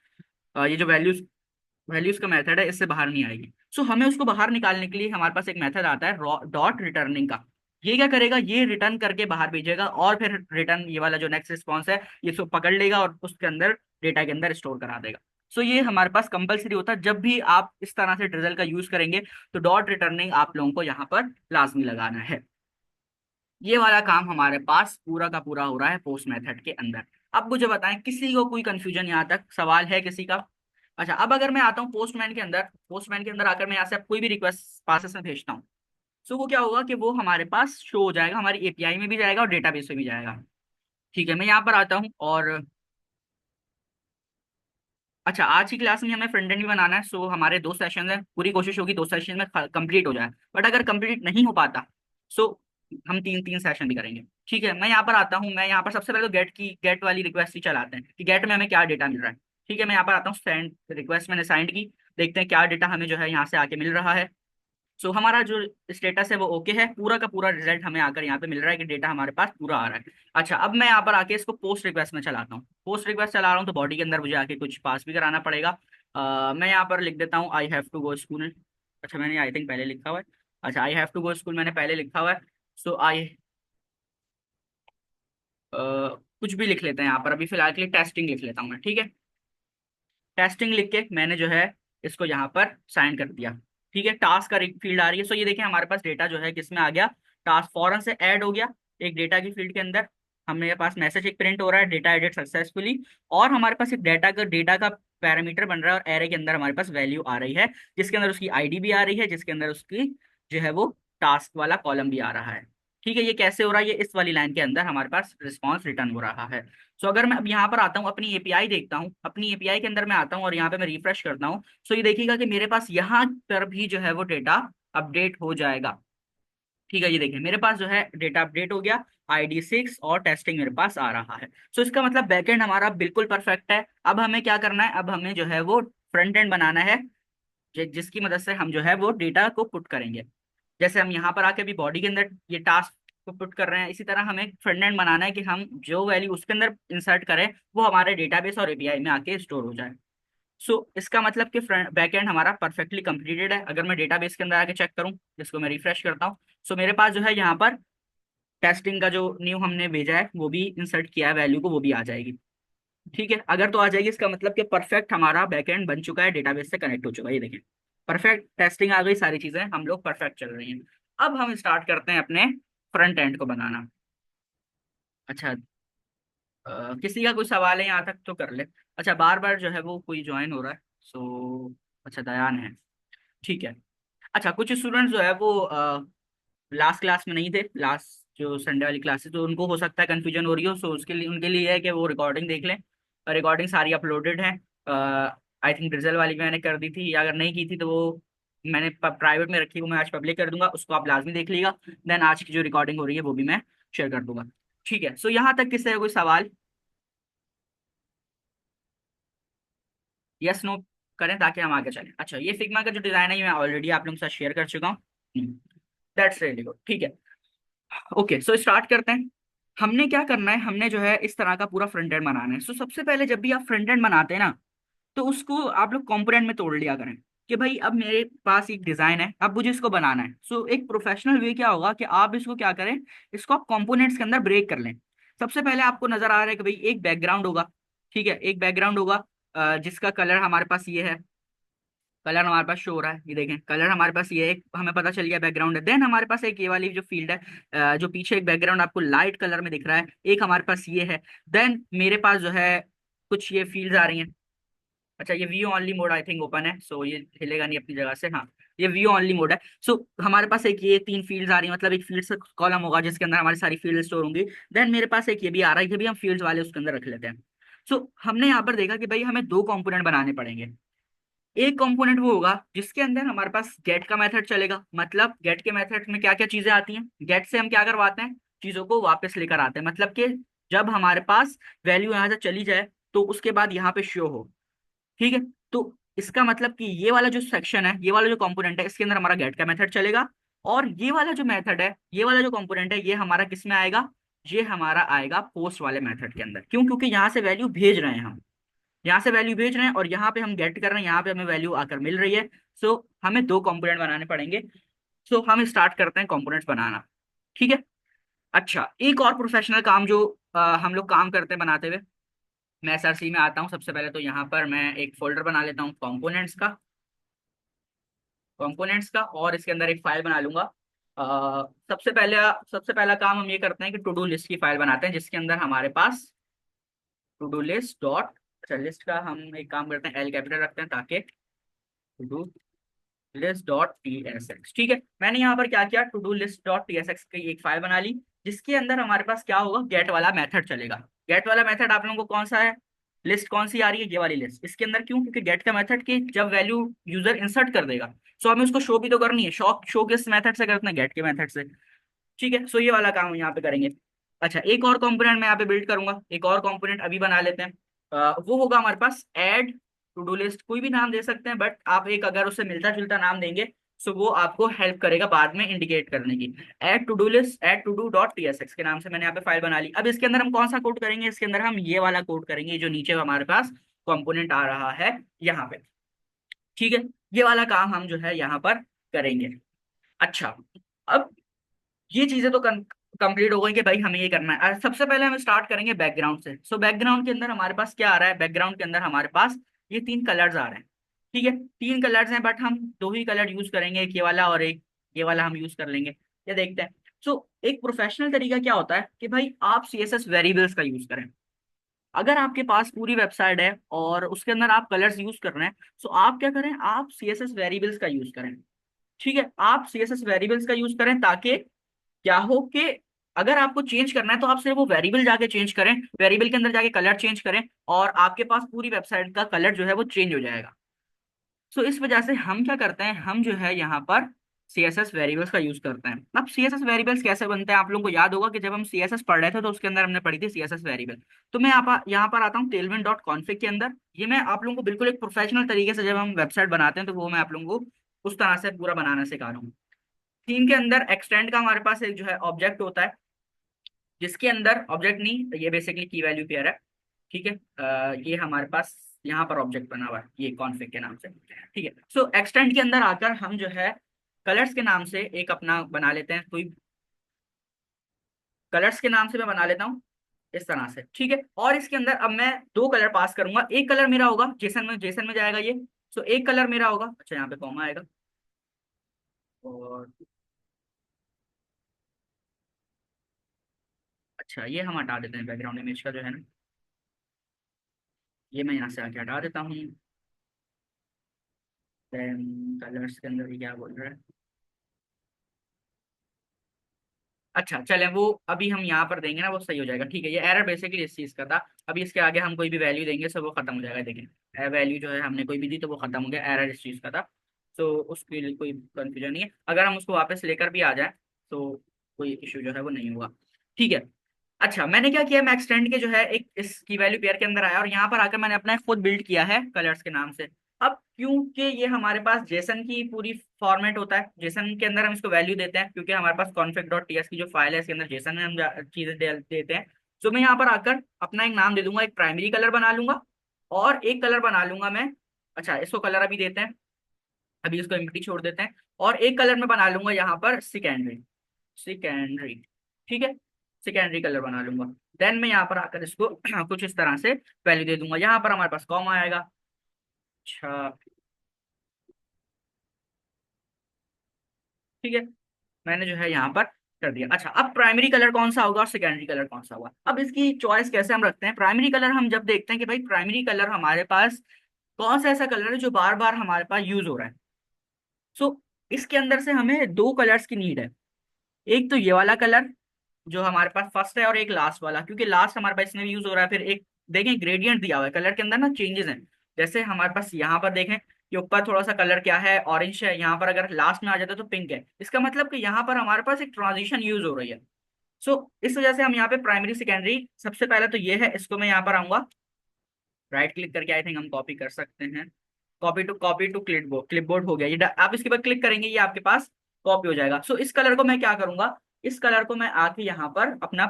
ये जो वैल्यूज का मेथड है इससे बाहर नहीं आएगी। सो हमें उसको बाहर निकालने के लिए हमारे पास एक मेथड आता है डॉट रिटर्निंग का। ये क्या करेगा, ये रिटर्न करके बाहर भेजेगा और फिर रिटर्न ये वाला जो नेक्स्ट रिस्पॉन्स है ये इसको पकड़ लेगा और उसके अंदर डेटा के अंदर स्टोर करा देगा। सो ये हमारे पास कंपलसरी होता है, जब भी आप इस तरह से ड्रिजल का यूज करेंगे तो डॉट रिटर्निंग आप लोगों को यहाँ पर लाजमी लगाना है। ये वाला काम हमारे पास पूरा का पूरा हो रहा है पोस्ट मेथड के अंदर। अब मुझे बताएं, किसी को कोई कंफ्यूजन यहाँ तक सवाल है किसी का? अच्छा, अब अगर मैं आता हूँ पोस्टमैन के अंदर, पोस्टमैन के अंदर आकर मैं यहाँ से कोई भी रिक्वेस्ट पासेस में भेजता हूँ, सो वो क्या होगा कि वो हमारे पास शो हो जाएगा, हमारी एपीआई में भी जाएगा और डेटाबेस में भी जाएगा। ठीक है, मैं यहाँ पर आता हूँ और अच्छा, आज की क्लास में हमें फ्रंट एंड भी बनाना है, सो हमारे 2 सेशन हैं, पूरी कोशिश होगी 2 सेशन में कंप्लीट हो जाए, बट अगर कंप्लीट नहीं हो पाता सो हम 3 3 सेशन भी करेंगे। ठीक है, मैं यहाँ पर आता हूँ, मैं यहाँ पर सबसे पहले तो गेट वाली रिक्वेस्ट ही चलाते हैं कि गेट में हमें क्या डेटा मिल रहा है। ठीक है, मैं यहाँ पर आता हूँ, सेंड रिक्वेस्ट मैंने सेंड की, देखते हैं क्या डेटा हमें जो है यहाँ से आके मिल रहा है। सो हमारा जो स्टेटस है वो ओके है, पूरा का पूरा रिजल्ट हमें आकर यहाँ पे मिल रहा है कि डेटा हमारे पास पूरा आ रहा है। अच्छा, अब मैं यहाँ पर आके इसको पोस्ट रिक्वेस्ट में चलाता हूँ, पोस्ट रिक्वेस्ट चला रहा हूँ तो बॉडी के अंदर मुझे आके कुछ पास भी कराना पड़ेगा। मैं यहाँ पर लिख देता हूँ I have to go school. अच्छा, मैंने आई थिंक पहले लिखा हुआ है। अच्छा, I have to go school मैंने पहले लिखा हुआ है। सो आई कुछ भी लिख लेते हैं यहाँ पर, अभी फिलहाल के लिए टेस्टिंग लिख लेता हूँ मैं। ठीक है, टेस्टिंग लिख के मैंने जो है इसको यहाँ पर साइन कर दिया। ठीक है, टास्क का फील्ड आ रही है, सो ये देखिए हमारे पास डेटा जो है किसमें आ गया, टास्क फॉरन से ऐड हो गया एक डेटा की फील्ड के अंदर। हमें पास मैसेज एक प्रिंट हो रहा है, डेटा एडिट सक्सेसफुली, और हमारे पास एक डेटा का पैरामीटर बन रहा है और एरे के अंदर हमारे पास वैल्यू आ रही है, जिसके अंदर उसकी आईडी भी आ रही है, जिसके अंदर उसकी जो है वो टास्क वाला कॉलम भी आ रहा है। ठीक है, ये कैसे हो रहा है, ये इस वाली लाइन के अंदर हमारे पास रिस्पॉन्स रिटर्न हो रहा है। सो अगर मैं अब यहाँ पर आता हूँ, अपनी एपीआई देखता हूँ, अपनी एपीआई के अंदर मैं आता हूँ और यहाँ पे मैं रिफ्रेश करता हूँ, सो ये देखिएगा कि मेरे पास यहाँ पर भी जो है वो डेटा अपडेट हो जाएगा। ठीक है, ये देखिए मेरे पास जो है डेटा अपडेट हो गया, ID 6 और टेस्टिंग मेरे पास आ रहा है। सो इसका मतलब बैकएंड हमारा बिल्कुल परफेक्ट है। अब हमें क्या करना है, अब हमें जो है वो फ्रंट एंड बनाना है, जिसकी मदद से हम जो है वो डेटा को पुट करेंगे। जैसे हम यहाँ पर आके भी बॉडी के अंदर ये टास्क को पुट कर रहे हैं, इसी तरह हमें फ्रंट एंड बनाना है कि हम जो वैल्यू उसके अंदर इंसर्ट करें वो हमारे डेटाबेस और एपीआई में आके स्टोर हो जाए। सो इसका मतलब कि फ्रंट बैकएंड हमारा परफेक्टली कंप्लीटेड है। अगर मैं डेटाबेस के अंदर आके चेक करूं, जिसको मैं रिफ्रेश करता हूं, सो मेरे पास जो है यहाँ पर टेस्टिंग का जो न्यू हमने भेजा है वो भी इंसर्ट किया है, वैल्यू को वो भी आ जाएगी। ठीक है, अगर तो आ जाएगी, इसका मतलब कि परफेक्ट हमारा बैकएंड बन चुका है, डेटाबेस से कनेक्ट हो चुका है। ये देखिए परफेक्ट टेस्टिंग आ गई, सारी चीजें हम लोग परफेक्ट चल रही हैं। अब हम स्टार्ट करते हैं अपने फ्रंट एंड को बनाना। अच्छा, किसी का कोई सवाल है यहाँ तक तो कर ले। अच्छा, बार बार जो है वो कोई ज्वाइन हो रहा है, सो अच्छा दयान है। ठीक है। अच्छा, कुछ स्टूडेंट्स जो है वो लास्ट क्लास में नहीं थे, लास्ट जो संडे वाली क्लासेस, तो उनको हो सकता है कंफ्यूजन हो रही हो, सो उसके लिए उनके लिए है कि वो रिकॉर्डिंग देख लें। रिकॉर्डिंग सारी अपलोडेड है। आई थिंक ड्रिजल वाली मैंने कर दी थी, या अगर नहीं की थी तो वो मैंने प्राइवेट में रखी, वो मैं आज पब्लिक कर दूंगा, उसको आप लाजमी देख लीजिएगा। देन आज की जो रिकॉर्डिंग हो रही है वो भी मैं शेयर कर दूंगा। ठीक है, सो यहाँ तक किसी का कोई सवाल? यस नो करें ताकि हम आगे चलें। अच्छा, ये फिग्मा का जो डिजाइन है ये मैं ऑलरेडी आप लोगों के साथ शेयर कर चुका हूँ। That's really good. ठीक है, ओके, सो स्टार्ट करते हैं। हमने क्या करना है, हमने जो है इस तरह का पूरा फ्रंट एंड बनाना है। सो सबसे पहले जब भी आप फ्रंट एंड बनाते हैं ना, तो उसको आप लोग कंपोनेंट में तोड़ लिया करें कि भाई अब मेरे पास एक डिजाइन है, अब मुझे इसको बनाना है। सो एक प्रोफेशनल वे क्या होगा कि आप इसको क्या करें, इसको आप कंपोनेंट्स के अंदर ब्रेक कर लें। सबसे पहले आपको नजर आ रहा है कि भाई एक बैकग्राउंड होगा। ठीक है, एक बैकग्राउंड होगा जिसका कलर हमारे पास ये है, कलर हमारे पास शो हो रहा है, ये देखें कलर हमारे पास ये एक हमें पता चल गया बैकग्राउंड है। देन हमारे पास एक ये वाली जो फील्ड है, जो पीछे एक बैकग्राउंड आपको लाइट कलर में दिख रहा है, एक हमारे पास ये है। देन मेरे पास जो है कुछ ये फील्ड्स आ रही हैं। अच्छा, ये view only mode I think open है, सो ये हिलेगा नहीं अपनी जगह से। हाँ, ये व्यू ओनली मोड है। सो हमारे पास एक ये 3 फील्ड्स आ रही हैं, मतलब एक फील्ड कॉलम होगा जिसके अंदर हमारी सारी फील्ड स्टोर होंगी। देन मेरे पास एक ये भी आ रहा है, ये भी हम फील्ड्स वाले उसके अंदर रख लेते हैं। सो हमने यहाँ पर देखा कि भाई हमें 2 कंपोनेंट बनाने पड़ेंगे। एक कंपोनेंट वो होगा जिसके अंदर हमारे पास गेट का मेथड चलेगा, मतलब गेट के मेथड में क्या क्या चीजें आती हैं, गेट से हम क्या करवाते हैं, चीजों को वापस लेकर आते हैं, मतलब कि जब हमारे पास वैल्यू यहाँ से चली जाए तो उसके बाद यहाँ पे शो हो। ठीक है, तो इसका मतलब कि ये वाला जो सेक्शन है, ये वाला जो कंपोनेंट है, इसके अंदर हमारा गेट का मेथड चलेगा। और ये वाला जो मेथड है, ये वाला जो कंपोनेंट है, ये हमारा किस में आएगा, ये हमारा आएगा पोस्ट वाले मेथड के अंदर। क्यों? क्योंकि यहाँ से वैल्यू भेज रहे हैं हम, यहाँ से वैल्यू भेज रहे हैं और यहाँ पे हम गेट कर रहे हैं, यहाँ पे हमें वैल्यू आकर मिल रही है। सो हमें 2 कंपोनेंट बनाने पड़ेंगे। सो हम स्टार्ट करते हैं कंपोनेंट्स बनाना। ठीक है। अच्छा, एक और प्रोफेशनल काम जो हम लोग काम करते हैं बनाते हुए, मैं SRC में आता हूँ। सबसे पहले तो यहाँ पर मैं एक फोल्डर बना लेता हूँ, कंपोनेंट्स का, और इसके अंदर एक फाइल बना लूंगा। सबसे पहले सबसे पहला काम हम ये करते हैं कि टू डू लिस्ट की फाइल बनाते हैं, जिसके अंदर हमारे पास टू डू लिस्ट डॉट, अच्छा लिस्ट का हम एक काम करते हैं एल कैपिटल रखते हैं ताकि to do list dot T S X. ठीक है, मैंने यहाँ पर क्या किया, to do list dot T S X की एक फाइल बना ली, जिसके अंदर हमारे पास क्या होगा, गेट वाला मेथड चलेगा। गेट वाला मेथड आप लोगों को कौन सा है, लिस्ट कौन सी आ रही है, ये वाली लिस्ट। इसके अंदर क्यों, क्योंकि गेट का मेथड की जब वैल्यू यूजर इंसर्ट कर देगा, सो हमें उसको शो भी तो करनी है। शो शो किस मेथड से करते हैं, गेट के मेथड से। ठीक है, सो ये वाला काम हम यहाँ पे करेंगे। अच्छा, एक और कंपोनेंट मैं यहाँ पे बिल्ड करूंगा, एक और कंपोनेंट अभी बना लेते हैं। वो होगा हमारे पास ऐड टू डू लिस्ट, कोई भी नाम दे सकते हैं, बट आप एक अगर उससे मिलता जुलता नाम देंगे सो वो आपको हेल्प करेगा बाद में इंडिकेट करने की। Add to do list, add to do dot T S X के नाम से मैंने यहाँ पे फाइल बना ली। अब इसके अंदर हम कौन सा कोड करेंगे, इसके अंदर हम ये वाला कोड करेंगे जो नीचे हमारे पास कंपोनेंट आ रहा है यहाँ पे। ठीक है, ये वाला काम हम जो है यहाँ पर करेंगे। अच्छा, अब ये चीजें तो कंप्लीट हो गई कि भाई हमें ये करना है। सबसे पहले हम स्टार्ट करेंगे बैकग्राउंड से। सो बैकग्राउंड के अंदर हमारे पास क्या आ रहा है, बैकग्राउंड के अंदर हमारे पास ये तीन कलर्स आ रहे हैं। ठीक है, तीन कलर्स हैं, बट हम दो ही कलर यूज करेंगे, एक ये वाला और एक ये वाला हम यूज कर लेंगे। ये देखते हैं। सो एक प्रोफेशनल तरीका क्या होता है कि भाई आप सीएसएस वेरिएबल्स का यूज करें। अगर आपके पास पूरी वेबसाइट है और उसके अंदर आप कलर्स यूज कर रहे हैं, सो आप क्या करें, आप सीएसएस वेरिएबल्स का यूज करें। ठीक है, आप सीएसएस वेरिएबल्स का यूज करें ताकि क्या हो कि अगर आपको चेंज करना है तो आप सिर्फ वो वेरिएबल जाके चेंज करें, वेरिएबल के अंदर जाके कलर चेंज करें, और आपके पास पूरी वेबसाइट का कलर जो है वो चेंज हो जाएगा। सो इस वजह से हम क्या करते हैं, हम जो है यहाँ पर CSS वेरिएबल्स का यूज करते हैं। अब CSS वेरिएबल्स कैसे बनते हैं, आप लोगों को याद होगा कि जब हम CSS पढ़ रहे थे तो उसके अंदर हमने पढ़ी थी CSS वेरिएबल। तो मैं यहाँ पर आता हूँ टेलविन डॉट कॉन्फिग के अंदर। ये मैं आप लोगों को बिल्कुल एक प्रोफेशनल तरीके से जब हम वेबसाइट बनाते हैं तो वो मैं आप लोगों को उस तरह से पूरा बनाना सिखा रहा हूँ। थीम के अंदर एक्सटेंड का हमारे पास एक जो है ऑब्जेक्ट होता है, जिसके अंदर ऑब्जेक्ट नहीं, ये बेसिकली की वैल्यू पेयर है। ठीक है, ये हमारे पास यहाँ पर ऑब्जेक्ट बना हुआ है ये कॉन्फिग के नाम से। ठीक है, सो एक्सटेंड के अंदर आकर हम जो है कलर्स के नाम से एक अपना बना लेते हैं कोई, कलर्स के नाम से मैं बना लेता हूँ इस तरह से। ठीक है, और इसके अंदर अब मैं दो कलर पास करूंगा। एक कलर मेरा होगा जेसन में जाएगा ये। सो एक कलर मेरा होगा, अच्छा यहाँ पे कॉमा आएगा, और अच्छा ये हम हटा देते हैं बैकग्राउंड इमेज का जो है ना, ये मैं यहाँ से आके हटा देता हूँ। देन कलर्स के अंदर ये क्या बोल रहा है, अच्छा चले वो अभी हम यहाँ पर देंगे ना वो सही हो जाएगा। ठीक है, ये एरर बेसिकली इस चीज़ का था। अभी इसके आगे हम कोई भी वैल्यू देंगे सो वो खत्म हो जाएगा। देखें वैल्यू जो है हमने कोई भी दी तो वो खत्म हो गया, एरर इस चीज़ का था। तो उसके लिए कोई कंफ्यूजन नहीं है, अगर हम उसको वापस लेकर भी आ जाए तो कोई इशू जो है वो नहीं होगा। ठीक है, अच्छा मैंने क्या किया, मैं एक्सटेंड के जो है एक इसकी वैल्यू पेयर के अंदर आया और यहाँ पर आकर मैंने अपना खुद बिल्ड किया है कलर्स के नाम से। अब क्योंकि ये हमारे पास जेसन की पूरी फॉर्मेट होता है, जेसन के अंदर हम इसको वैल्यू देते हैं, क्योंकि हमारे पास config डॉट टीएस की जो फाइल है इसके अंदर जेसन में हम चीजें देते हैं। तो मैं यहाँ पर आकर अपना एक नाम दे दूंगा, एक प्राइमरी कलर बना लूंगा और एक कलर बना लूंगा मैं, अच्छा इसको कलर अभी देते हैं, अभी इसको एम्प्टी छोड़ देते हैं, और एक कलर में बना लूंगा यहाँ पर सेकेंडरी, सेकेंडरी। ठीक है, सेकेंडरी कलर बना लूंगा। देन मैं यहाँ पर आकर इसको कुछ इस तरह से वैल्यू दे दूंगा, यहाँ पर हमारे पास कॉमा आएगा। अच्छा, ठीक है, मैंने जो है यहाँ पर कर दिया। अच्छा, अब प्राइमरी कलर कौन सा होगा और सेकेंडरी कलर कौन सा होगा, अब इसकी चॉइस कैसे हम रखते हैं। प्राइमरी कलर हम जब देखते हैं कि भाई प्राइमरी कलर हमारे पास कौन सा ऐसा कलर है जो बार बार हमारे पास यूज हो रहा है। सो इसके अंदर से हमें दो कलर्स की नीड है, एक तो ये वाला कलर जो हमारे पास फर्स्ट है, और एक लास्ट वाला, क्योंकि लास्ट हमारे पास इसमें भी यूज हो रहा है। फिर एक देखें ग्रेडियंट दिया हुआ है कलर के अंदर ना, चेंजेस हैं। जैसे हमारे पास यहाँ पर देखें कि ऊपर थोड़ा सा कलर क्या है, ऑरेंज है, यहाँ पर अगर लास्ट में आ जाता है तो पिंक है। इसका मतलब कि यहाँ पर हमारे पास एक ट्रांजिशन यूज हो रही है। सो इस वजह से हम यहाँ पे प्राइमरी सेकेंडरी, सबसे पहले तो ये है, इसको मैं यहाँ पर आऊंगा, राइट क्लिक करके आई थिंक हम कॉपी कर सकते हैं, कॉपी टू क्लिपबोर्ड, क्लिपबोर्ड हो गया ये। आप इसके बाद क्लिक करेंगे ये आपके पास कॉपी हो जाएगा। सो इस कलर को मैं क्या करूंगा, इस कलर को मैं आके यहाँ पर अपना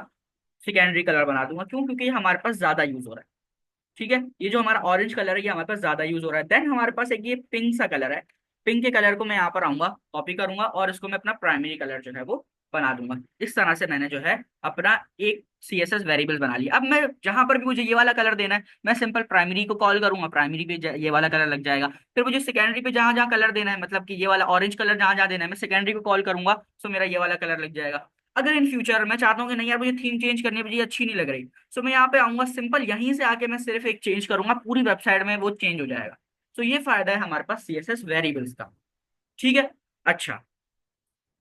सेकेंडरी कलर बना दूंगा। क्यों, क्योंकि ये हमारे पास ज्यादा यूज हो रहा है। ठीक है, ये जो हमारा ऑरेंज कलर है ये हमारे पास ज्यादा यूज हो रहा है। देन हमारे पास एक ये पिंक सा कलर है, पिंक के कलर को मैं यहाँ पर आऊंगा, कॉपी करूंगा और इसको मैं अपना प्राइमरी कलर जो है वो बना दूंगा। इस तरह से मैंने जो है अपना एक CSS वेरिएबल बना लिया। अब मैं जहां पर भी मुझे ये वाला कलर देना है, मैं सिंपल प्राइमरी को कॉल करूंगा, प्राइमरी पे ये वाला कलर लग जाएगा। फिर मुझे सेकेंडरी पे जहां जहां कलर देना है, मतलब कि ये वाला ऑरेंज कलर जहां जहां देना है, मैं सेकेंडरी को कॉल करूंगा, सो मेरा ये वाला कलर लग जाएगा। अगर इन फ्यूचर मैं चाहता हूँ कि नहीं यार मुझे थीम चेंज करनी है, मुझे ये अच्छी नहीं लग रही, सो मैं यहाँ पे आऊंगा, सिंपल यहीं से आके मैं सिर्फ एक चेंज करूंगा, पूरी वेबसाइट में वो चेंज हो जाएगा। सो ये फायदा है हमारे पास CSS वेरिएबल्स का। ठीक है। अच्छा,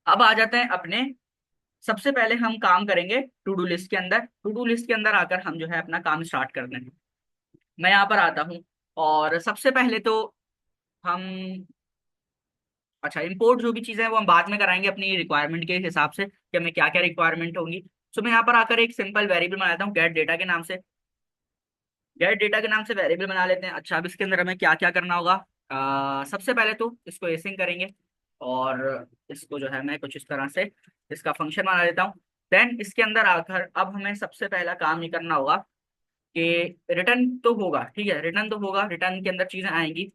अब आ जाते हैं अपने, सबसे पहले हम काम करेंगे टू डू लिस्ट के अंदर। टू डू लिस्ट के अंदर आकर हम जो है अपना काम स्टार्ट कर देंगे। मैं यहाँ पर आता हूँ और सबसे पहले तो हम, अच्छा, इंपोर्ट जो भी चीज़ें हैं वो हम बाद में कराएंगे अपनी रिक्वायरमेंट के हिसाब से कि हमें क्या क्या रिक्वायरमेंट होंगी। सो मैं यहाँ पर आकर एक सिंपल वेरिएबल बनाता हूँ गेट डेटा के नाम से। गेट डेटा के नाम से वेरिएबल बना लेते हैं। अच्छा, अब इसके अंदर हमें क्या क्या करना होगा। सबसे पहले तो इसको एसिंग करेंगे और इसको जो है मैं कुछ इस तरह से इसका फंक्शन बना देता हूँ। देन इसके अंदर आकर अब हमें सबसे पहला काम ये करना होगा कि रिटर्न तो होगा, ठीक है, रिटर्न तो होगा, रिटर्न के अंदर चीजें आएंगी,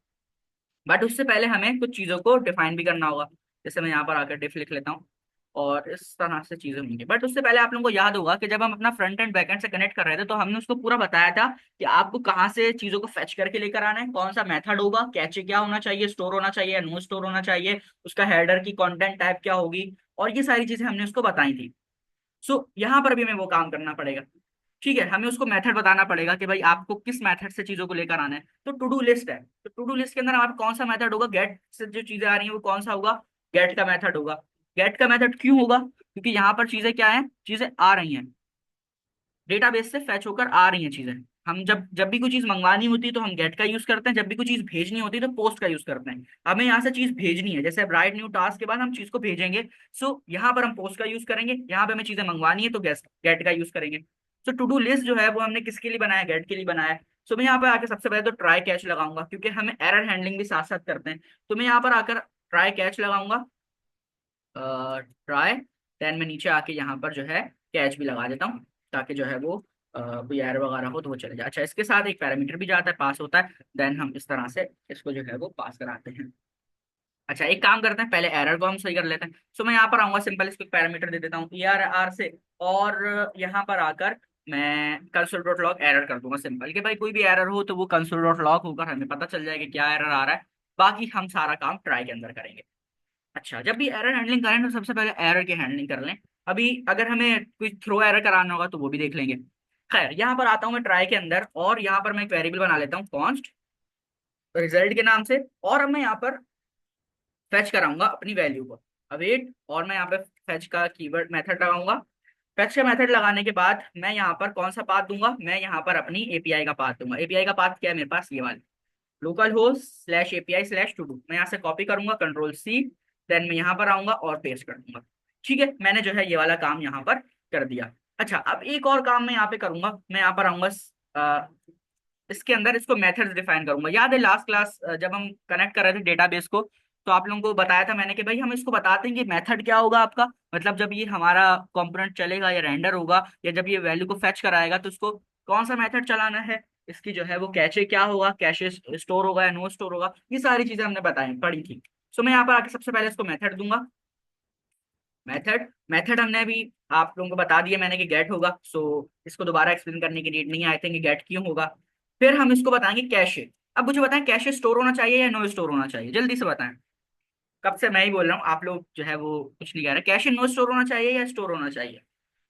बट उससे पहले हमें कुछ चीज़ों को डिफाइन भी करना होगा। जैसे मैं यहाँ पर आकर डिफ लिख लेता हूँ और इस तरह से चीज़ें होंगी। बट उससे पहले आप लोगों को याद होगा कि जब हम अपना फ्रंट एंड बैक एंड से कनेक्ट कर रहे थे तो हमने उसको पूरा बताया था कि आपको कहाँ से चीज़ों को फेच करके लेकर आना है, कौन सा मेथड होगा, कैचे क्या होना चाहिए, स्टोर होना चाहिए, नो स्टोर होना चाहिए, उसका हेडर की कंटेंट टाइप क्या होगी, और ये सारी चीज़ें हमने उसको बताई थी। सो यहाँ पर भी हमें वो काम करना पड़ेगा। ठीक है, हमें उसको मेथड बताना पड़ेगा कि भाई आपको किस मेथड से चीजों को लेकर आना है। तो टू डू लिस्ट है, तो टू डू लिस्ट के अंदर हमारा कौन सा मेथड होगा, गेट से जो चीजें आ रही हैं वो कौन सा होगा, गेट का मेथड होगा। गेट का मेथड क्यों होगा, क्योंकि यहाँ पर चीजें क्या है, चीजें आ रही हैं, डेटाबेस से फैच होकर आ रही हैं चीजें। हम जब जब भी कोई चीज मंगवानी होती है तो हम गेट का यूज करते हैं, जब भी कोई चीज भेजनी होती है तो पोस्ट का यूज करते हैं। हमें यहाँ से चीज भेजनी है, जैसे राइट न्यू टास्क के बाद हम चीज को भेजेंगे, सो यहाँ पर हम पोस्ट का यूज करेंगे, यहाँ पे हमें चीजें मंगवानी है तो गेट का यूज करेंगे। सो टू डू लिस्ट जो है वो हमने किसके लिए बनाया, गेट के लिए बनाया है। सो मैं यहाँ पर आकर सबसे पहले तो ट्राई कैच लगाऊंगा, क्योंकि हमें एरर हैंडलिंग भी साथ साथ करते हैं। तो मैं यहाँ पर आकर ट्राई कैच लगाऊंगा, ट्राई, देन मैं नीचे आके यहाँ पर जो है कैच भी लगा देता हूँ, ताकि जो है वो कोई एरर वगैरह हो तो वो चले जाए। अच्छा, इसके साथ एक पैरामीटर भी जाता है, पास होता है, देन हम इस तरह से इसको जो है वो पास कराते हैं। अच्छा, एक काम करते हैं, पहले एरर को हम सही कर लेते हैं। सो मैं यहाँ पर आऊंगा, सिंपल इसको पैरामीटर दे देता हूँ ERR से, और यहाँ पर आकर मैं कंसोल डॉट लॉग एरर कर दूंगा सिंपल, कि भाई कोई भी एरर हो तो वो कंसोल डॉट लॉग होकर हमें पता चल जाएगा क्या एरर आ रहा है। बाकी हम सारा काम ट्राई के अंदर करेंगे। अच्छा, जब भी एरर हैंडलिंग करें तो सबसे पहले एरर की हैंडलिंग कर लें। अभी अगर हमें कोई थ्रो एरर कराना होगा तो वो भी देख लेंगे। खैर, यहाँ पर आता हूँ मैं ट्राई के अंदर, और यहाँ पर मैं एक वेरिएबल बना लेता हूँ कॉन्स्ट रिजल्ट के नाम से, और अब मैं यहाँ पर फेच कराऊंगा अपनी वैल्यू को अवेट, और मैं यहाँ पे फेच का कीवर्ड मेथड लगाऊंगा। फेच का मेथड लगाने के बाद मैं यहाँ पर कौन सा पाथ दूंगा, मैं यहाँ पर अपनी एपीआई का पाथ दूंगा। एपीआई का पाथ क्या है मेरे पास, ये वाला local host slash API slash to do. मैं यहाँ से कॉपी करूंगा, कंट्रोल C, देन मैं यहाँ पर आऊंगा और पेस्ट कर दूंगा। ठीक है, मैंने जो है ये वाला काम यहाँ पर कर दिया। अच्छा, अब एक और काम मैं यहाँ पे करूंगा, मैं यहाँ पर आऊंगा, इसके अंदर इसको मेथड्स डिफाइन करूंगा। याद है लास्ट क्लास जब हम कनेक्ट कर रहे थे डेटाबेस को, तो आप लोगों को बताया था मैंने कि भाई हम इसको बताते हैं कि मेथड क्या होगा आपका, मतलब जब ये हमारा कंपोनेंट चलेगा या रेंडर होगा या जब ये वैल्यू को फेच कराएगा तो उसको कौन सा मेथड चलाना है, इसकी जो है वो कैचे क्या होगा, कैशे स्टोर होगा या नो स्टोर होगा, ये सारी चीजें हमने बताई पढ़ी थी। सो मैं यहाँ पर आके सबसे पहले इसको मेथड दूंगा। मेथड मेथड हमने अभी आप लोगों को बता दिया मैंने कि गेट होगा, सो इसको दोबारा एक्सप्लेन करने की नीड नहीं आई थिंक, गेट क्यों होगा। फिर हम इसको बताएंगे कैशे। अब मुझे बताएं, कैशे स्टोर होना चाहिए या नो स्टोर होना चाहिए, जल्दी से बताएं। कब से मैं ही बोल रहा हूँ, आप लोग जो है वो कुछ नहीं कह रहे। कैशे नो स्टोर होना चाहिए या स्टोर होना चाहिए,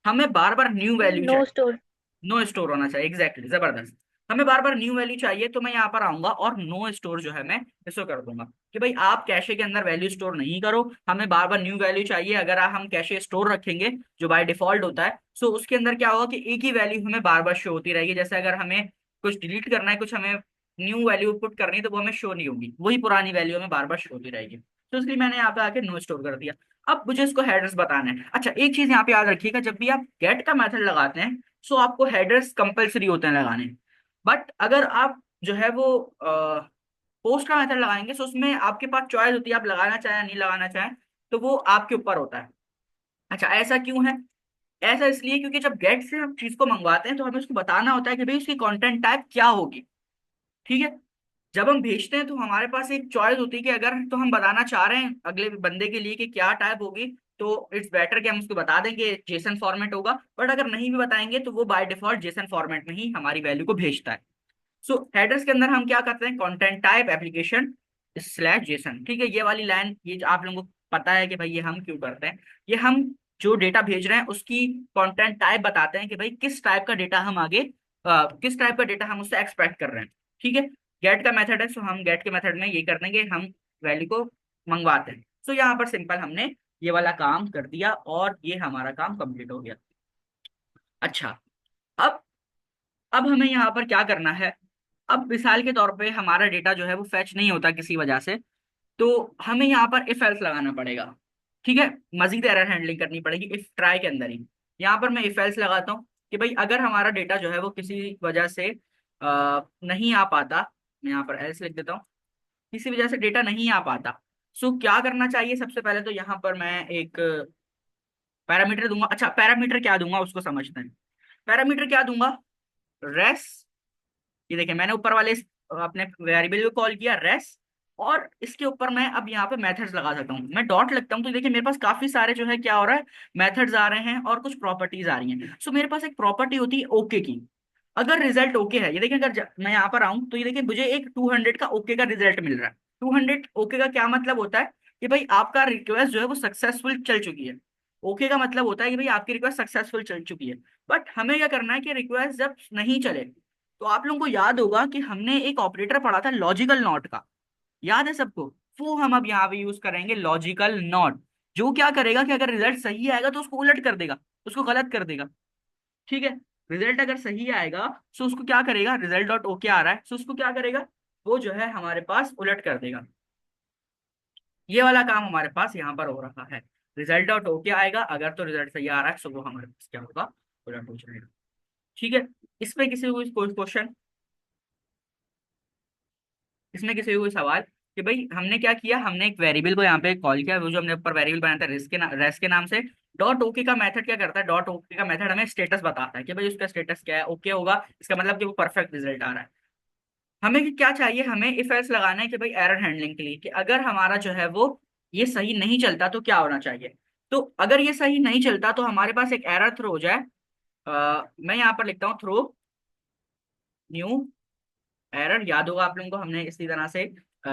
हमें बार बार न्यू वैल्यू नो चाहिए। स्टोर। नो स्टोर होना चाहिए, एग्जैक्टली, जबरदस्त। हमें बार बार न्यू वैल्यू चाहिए, तो मैं यहाँ पर आऊंगा और नो स्टोर जो है मैं इसको कर दूंगा कि भाई आप कैशे के अंदर वैल्यू स्टोर नहीं करो, हमें बार बार न्यू वैल्यू चाहिए। अगर हम कैशे स्टोर रखेंगे जो बाय डिफॉल्ट होता है, सो उसके अंदर क्या होगा कि एक ही वैल्यू हमें बार बार शो होती रहेगी। जैसे अगर हमें कुछ डिलीट करना है, कुछ हमें न्यू वैल्यू पुट करनी है, तो वो हमें शो नहीं होगी, वही पुरानी वैल्यू हमें बार बार शो होती रहेगी। तो इसलिए मैंने यहाँ पे आके नो स्टोर कर दिया। अब मुझे इसको हेडर्स बताना है। अच्छा, एक चीज यहाँ पे याद रखिएगा, जब भी आप गेट का मेथड लगाते हैं सो आपको हेडर्स कंपलसरी होते हैं लगाने। बट अगर आप जो है वो पोस्ट का मेथड लगाएंगे, तो उसमें आपके पास चॉइस होती है, आप लगाना चाहें या नहीं लगाना चाहें, तो वो आपके ऊपर होता है। अच्छा, ऐसा क्यों है, ऐसा इसलिए क्योंकि जब गेट से हम चीज को मंगवाते हैं तो हमें उसको बताना होता है कि भाई उसकी कंटेंट टाइप क्या होगी। ठीक है, जब हम भेजते हैं तो हमारे पास एक चॉइस होती है कि अगर तो हम बताना चाह रहे हैं अगले बंदे के लिए कि क्या टाइप होगी, तो इट्स बेटर कि हम उसको बता देंगे जेसन फॉर्मेट होगा, बट अगर नहीं भी बताएंगे तो वो बाय डिफॉल्ट जेसन फॉर्मेट में ही हमारी वैल्यू को भेजता है। सो हेडर्स के अंदर हम क्या करते हैं, content type application slash Jason. ठीक है, ये वाली लाइन ये जो आप लोगों को पता है कि भाई ये हम क्यों करते हैं, ये हम जो डेटा भेज रहे हैं उसकी कंटेंट टाइप बताते हैं कि भाई किस टाइप का डेटा हम आगे किस टाइप का डेटा हम उससे एक्सपेक्ट कर रहे हैं। ठीक है, गेट का मेथड है, सो हम गेट के मेथड में ये कर देंगे, हम वैल्यू को मंगवाते हैं। सो यहाँ पर सिंपल हमने ये वाला काम कर दिया और ये हमारा काम कंप्लीट हो गया। अच्छा, अब अब हमें यहाँ पर क्या करना है। अब मिसाल के तौर पे हमारा डेटा जो है वो फैच नहीं होता किसी वजह से, तो हमें यहाँ पर इफ एल्स लगाना पड़ेगा। ठीक है, मजीद एरर हैंडलिंग करनी पड़ेगी इफ ट्राई के अंदर ही। यहाँ पर मैं इफ एल्स लगाता हूँ कि भाई अगर हमारा डेटा जो है वो किसी वजह से नहीं आ पाता, मैं यहाँ पर एल्स लिख देता हूँ, किसी वजह से डेटा नहीं आ पाता, सो क्या करना चाहिए। सबसे पहले तो यहाँ पर मैं एक पैरामीटर दूंगा। अच्छा, पैरामीटर क्या दूंगा उसको समझते हैं। पैरामीटर क्या दूंगा, रेस, ये देखिए मैंने ऊपर वाले अपने वेरिएबल को कॉल किया रेस, और इसके ऊपर मैं अब यहाँ पे मेथड्स लगा सकता हूँ। मैं डॉट लगता हूँ तो देखिए मेरे पास काफी सारे जो है क्या हो रहा है, मेथड्स आ रहे हैं और कुछ प्रॉपर्टीज आ रही हैं। सो मेरे पास एक प्रॉपर्टी होती है ओके की। अगर रिजल्ट ओके है, ये देखिए अगर मैं यहाँ पर आऊँ तो ये देखिए मुझे एक 200 का ओके का रिजल्ट मिल रहा है। 200 ओके का क्या मतलब होता है कि भाई आपका रिक्वेस्ट जो है वो सक्सेसफुल चल चुकी है। ओके का मतलब होता है कि भाई आपकी रिक्वेस्ट सक्सेसफुल चल चुकी है। बट हमें क्या करना है कि रिक्वेस्ट जब नहीं चले, तो आप लोगों को याद होगा कि हमने एक ऑपरेटर पढ़ा था लॉजिकल नॉट का, याद है सबको। वो हम अब यहाँ पे यूज करेंगे लॉजिकल नॉट, जो क्या करेगा कि अगर रिजल्ट सही आएगा तो उसको उलट कर देगा, उसको गलत कर देगा। ठीक है, रिजल्ट अगर सही आएगा तो उसको क्या करेगा, रिजल्ट डॉट ओके आ रहा है तो उसको क्या करेगा, वो जो है हमारे पास उलट कर देगा। ये वाला काम हमारे पास यहाँ पर हो रहा है। रिजल्ट डॉट ओके आएगा, अगर तो रिजल्ट सही आ रहा है तो वो हमारे पास क्या होगा, उलट हो जाएगा। ठीक है, इसमें किसी को कोई क्वेश्चन, इसमें किसी को कोई सवाल कि भाई हमने क्या किया, हमने एक वेरिएबल को यहाँ पे कॉल किया, वो जो हमने ऊपर वेरिएबल बनाया था रेस के नाम से। डॉट ओके का मेथड क्या करता है, डॉट ओके का मेथड हमें स्टेटस बताता है कि भाई उसका स्टेटस क्या है, ओके होगा इसका मतलब कि वो परफेक्ट रिजल्ट आ रहा है। हमें क्या चाहिए, हमें इफ एल्स लगाना है कि भाई एरर हैंडलिंग के लिए, कि अगर हमारा जो है वो ये सही नहीं चलता तो क्या होना चाहिए। तो अगर ये सही नहीं चलता तो हमारे पास एक एरर थ्रो हो जाए। मैं यहाँ पर लिखता हूँ थ्रो न्यू एरर, याद होगा आप लोगों को हमने इसी तरह से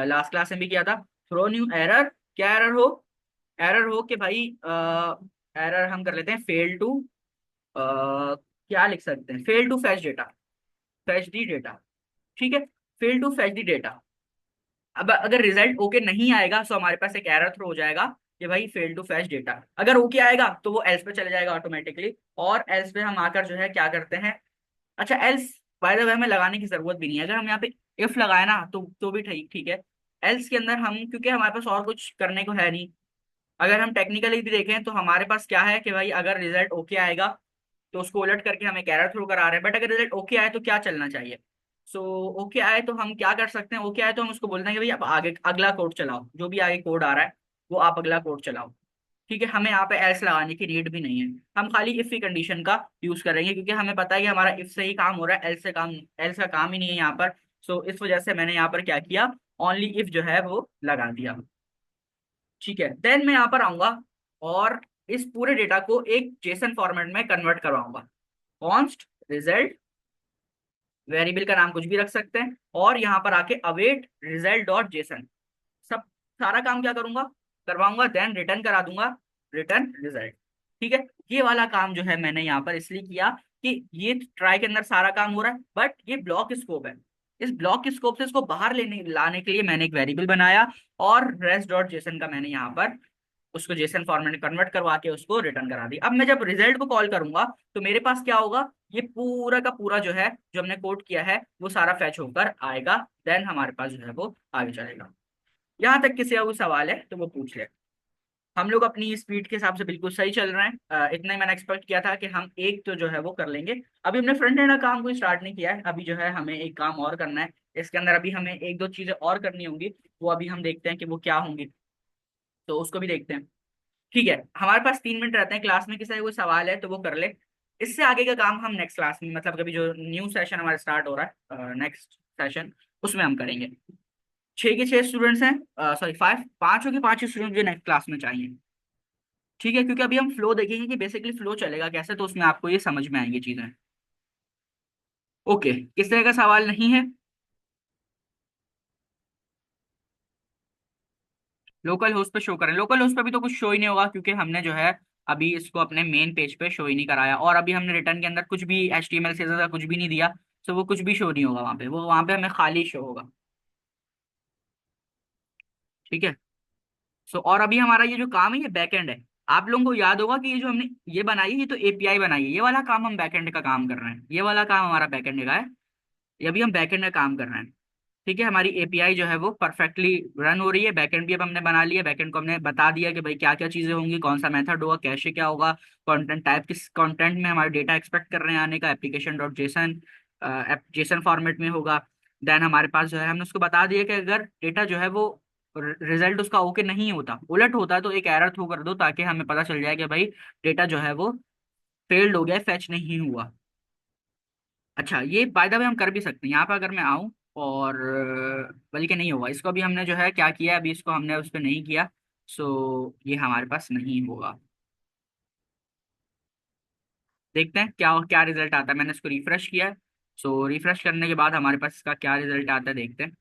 लास्ट क्लास में भी किया था। थ्रो न्यू एरर, क्या एरर हो, एरर हो कि भाई एरर हम कर लेते हैं फेल टू, क्या लिख सकते हैं, fail to fetch data, fetch the data. ठीक है, fail to fetch the data. अब अगर रिजल्ट ओके नहीं आएगा तो हमारे पास एक एरर थ्रो हो जाएगा कि भाई फेल टू फैच डेटा। अगर ओके आएगा तो वो एल्स पे चले जाएगा ऑटोमेटिकली, और एल्स पे हम आकर जो है क्या करते हैं। अच्छा, एल्स बाय द वे हमें लगाने की जरूरत भी नहीं है, अगर हम यहाँ पे इफ लगाए ना तो भी ठीक ठीक है। एल्स के अंदर हम, क्योंकि हमारे पास और कुछ करने को है नहीं, अगर हम टेक्निकली भी देखें तो हमारे पास क्या है कि भाई अगर रिजल्ट ओके आएगा तो उसको उलट करके हम एक एरर थ्रो करा रहे हैं, बट अगर रिजल्ट ओके आए तो क्या चलना चाहिए। सो ओके आए तो हम क्या कर सकते हैं, ओके आए तो हम उसको बोल देंगे भाई अब आगे अगला कोड चलाओ, जो भी आगे कोड आ रहा है वो आप अगला कोड चलाओ। ठीक है, हमें यहाँ पे एल्स लगाने की नीड भी नहीं है, हम खाली इफ की कंडीशन का यूज करेंगे, क्योंकि हमें पता है कि हमारा इफ से ही काम हो रहा है, एल्स से काम, एल्स का काम ही नहीं है यहाँ पर। सो इस वजह से मैंने यहाँ पर क्या किया, ओनली इफ जो है वो लगा दिया। ठीक है, देन मैं यहाँ पर आऊंगा और इस पूरे डेटा को एक जेसन फॉर्मेट में कन्वर्ट करवाऊंगा। कॉन्स्ट रिजल्ट, वेरिएबल का नाम कुछ भी रख सकते हैं, और यहाँ पर आके अवेट रिजल्ट डॉट जेसन, सब सारा काम क्या करूंगा, करवाऊंगा, देन रिटर्न करा दूंगा, रिटर्न रिजल्ट। ठीक है, ये वाला काम जो है मैंने यहाँ पर इसलिए किया कि ये ट्राई के अंदर सारा काम हो रहा है, बट ये ब्लॉक स्कोप है। इस ब्लॉक के स्कोप से इसको बाहर लेने लाने के लिए मैंने एक वेरिएबल बनाया, और रेस्ट डॉट जेसन का मैंने यहाँ पर उसको जेसन फॉर्मेट में कन्वर्ट करवा के उसको रिटर्न करा दी। अब मैं जब रिजल्ट को कॉल करूंगा तो मेरे पास क्या होगा, ये पूरा का पूरा जो है जो हमने कोड किया है वो सारा फैच होकर आएगा, देन हमारे पास जो है वो आगे चलेगा। यहाँ तक किसी का कोई सवाल है तो वो पूछ ले। हम लोग अपनी स्पीड के हिसाब से बिल्कुल सही चल रहे हैं, इतना ही मैंने एक्सपेक्ट किया था कि हम एक तो जो है वो कर लेंगे। अभी हमने फ्रंट एंड का काम कोई स्टार्ट नहीं किया है, अभी जो है हमें एक काम और करना है। इसके अंदर अभी हमें एक दो चीजें और करनी होंगी, वो अभी हम देखते हैं कि वो क्या होंगी, तो उसको भी देखते हैं। ठीक है, हमारे पास 3 मिनट रहते हैं क्लास में, किसी का कोई सवाल है तो वो कर ले। इससे आगे का काम हम नेक्स्ट क्लास में, मतलब कभी जो न्यू सेशन हमारा स्टार्ट हो रहा है नेक्स्ट सेशन, उसमें हम करेंगे। 6 के 6 स्टूडेंट्स हैं, सॉरी 5, 5 हो के 5 स्टूडेंट जो नेक्स्ट क्लास में चाहिए। ठीक है, क्योंकि अभी हम फ्लो देखेंगे कि बेसिकली फ्लो चलेगा कैसे, तो उसमें आपको ये समझ में आएंगी चीजें। ओके, किस तरह का सवाल नहीं है? लोकल होस्ट पे शो करें, लोकल होस्ट पे भी तो कुछ शो ही नहीं होगा, क्योंकि हमने जो है अभी इसको अपने मेन पेज पे शो ही नहीं कराया, और अभी हमने रिटर्न के अंदर कुछ भी HTML से ज्यादा कुछ भी नहीं दिया। तो वो कुछ भी शो नहीं होगा वहाँ पे, वो वहाँ पे हमें खाली शो होगा। ठीक है। सो और अभी हमारा ये जो काम है ये बैकएंड है। आप लोगों को याद होगा कि ये जो हमने ये बनाई है, ये तो API बनाई है, ये वाला काम हम बैकएंड का काम कर रहे हैं, ये वाला काम हमारा बैकएंड का है। ये अभी हम बैकएंड का काम कर रहे हैं। ठीक है, हमारी API जो है वो परफेक्टली रन हो रही है, बैकएंड भी अब हमने बना लिया, बैकएंड को हमने बता दिया कि भाई क्या क्या चीजें होंगी, कौन सा मेथड होगा, कैशे क्या होगा, कंटेंट टाइप किस कंटेंट में हमारे डेटा एक्सपेक्ट कर रहे हैं आने का, application dot JSON JSON format में होगा। देन हमारे पास जो है हमने उसको बता दिया कि अगर डेटा जो है वो रिजल्ट उसका ओके नहीं होता, उलट होता, तो एक एरर थ्रो कर दो, ताकि हमें पता चल जाए कि भाई डेटा जो है वो फेल्ड हो गया, फैच नहीं हुआ। अच्छा, ये बाय द वे हम कर भी सकते हैं, यहाँ पे अगर मैं आऊँ और बल्कि नहीं होगा, इसको अभी हमने जो है क्या किया है, अभी इसको हमने उस पर नहीं किया। सो ये हमारे पास नहीं होगा। देखते हैं क्या क्या रिजल्ट आता है, मैंने इसको रिफ्रेश किया है। सो रिफ्रेश करने के बाद हमारे पास इसका क्या रिजल्ट आता है देखते हैं।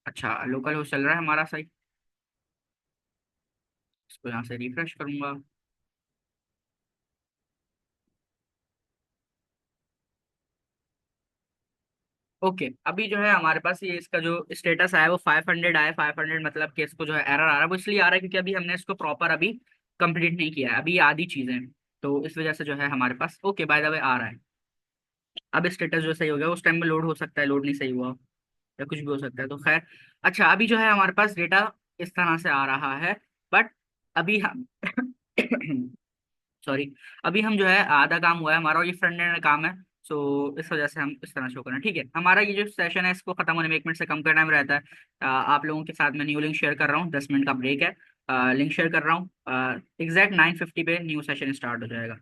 अच्छा, लोकल होस्ट चल रहा है हमारा सही। इसको यहाँ से रिफ्रेश करूंगा। ओके, अभी जो है हमारे पास ये इसका जो स्टेटस आया वो 500 आया, 500 मतलब कि इसको जो है एरर आ रहा है, वो इसलिए आ रहा है क्योंकि अभी हमने इसको प्रॉपर अभी कंप्लीट नहीं किया है, अभी ये आधी चीजें हैं। तो इस वजह से जो है हमारे पास ओके बाय द वे आ रहा है। अब स्टेटस जो सही हो गया, उस टाइम में लोड हो सकता है, लोड नहीं सही हुआ, या कुछ भी हो सकता है, तो खैर। अच्छा, अभी जो है हमारे पास डेटा इस तरह से आ रहा है, बट अभी हम सॉरी, अभी हम जो है आधा काम हुआ है हमारा, और ये फ्रंट एंड काम है। सो इस वजह से हम इस तरह शो करें। ठीक है, हमारा ये जो सेशन है इसको खत्म होने में 1 मिनट से कम का टाइम रहता है। आप लोगों के साथ मैं न्यू लिंक शेयर कर रहा हूँ, 10 मिनट का ब्रेक है। लिंक शेयर कर रहा हूँ, एग्जैक्ट 9:50 पे न्यू सेशन स्टार्ट हो जाएगा।